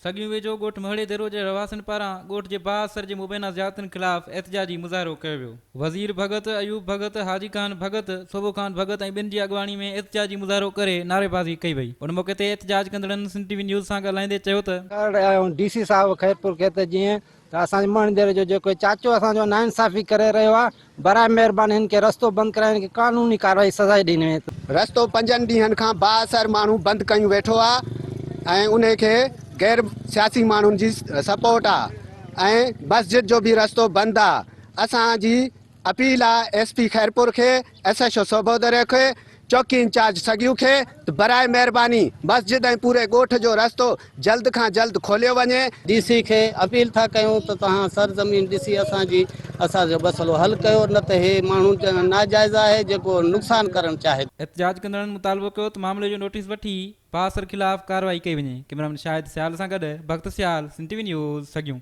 सगियूं वेझो ॻोठ महड़े देरो जे रवासन पारां ॻोठ जे बासर जे मुबैना ज़ियादतनि ख़िलाफ़ एहतजाजी मुज़ाहिरो कयो वियो। वज़ीर भगत, अयूब भगत, हाजी खान भगत, सोबो खान भगत ऐं ॿिनि जी अॻवानी में एहतजाजी मुज़ाहिरो करे नारेबाज़ी कई वई। उन मौक़े ते एहतजाज कंदड़नि सिंध टीवी न्यूज़ सां ॻाल्हाईंदे चयो त डीसी साहब खैरपुर खे त जीअं त असांजे मणिदेर जो जेको चाचो असांजो नाइंसाफ़ी करे रहियो आहे, बराए महिरबानी हिन खे रस्तो बंदि कराइण खे कानूनी कार्रवाई सज़ा ॾिनी वञे। रस्तो 5 ॾींहंनि खां बाअसर माण्हू बंदि कयूं वेठो आहे ऐं उन खे गैर सियासी माण्हुनि जी सपोर्ट आहे ऐं मस्जिद जो बि रस्तो बंदि आहे। असांजी अपील आहे SP खैरपुर खे, SHO सोबोदरे खे, चौकी इंचार्ज सगियूं खे बराए महिरबानी मस्जिद ऐं पूरे ॻोठ जो रस्तो जल्द खां जल्द खोलियो वञे। डीसी खे अपील था कयूं त तव्हां सरज़मीन ॾिसी असांजो मसइलो हल कयो, न त हे माण्हू नाजाइज़ आहे जेको नुक़सान करणु चाहे। एहतजाज कंदड़नि मुतालबो कयो त मामले जो नोटिस वठी बासर ख़िलाफ़ कार्रवाई कई वञे। कैमरामैन शाहिद सियाल सां गॾु भक्त सियाल, सिंध टीवी न्यूज़, सगियूं।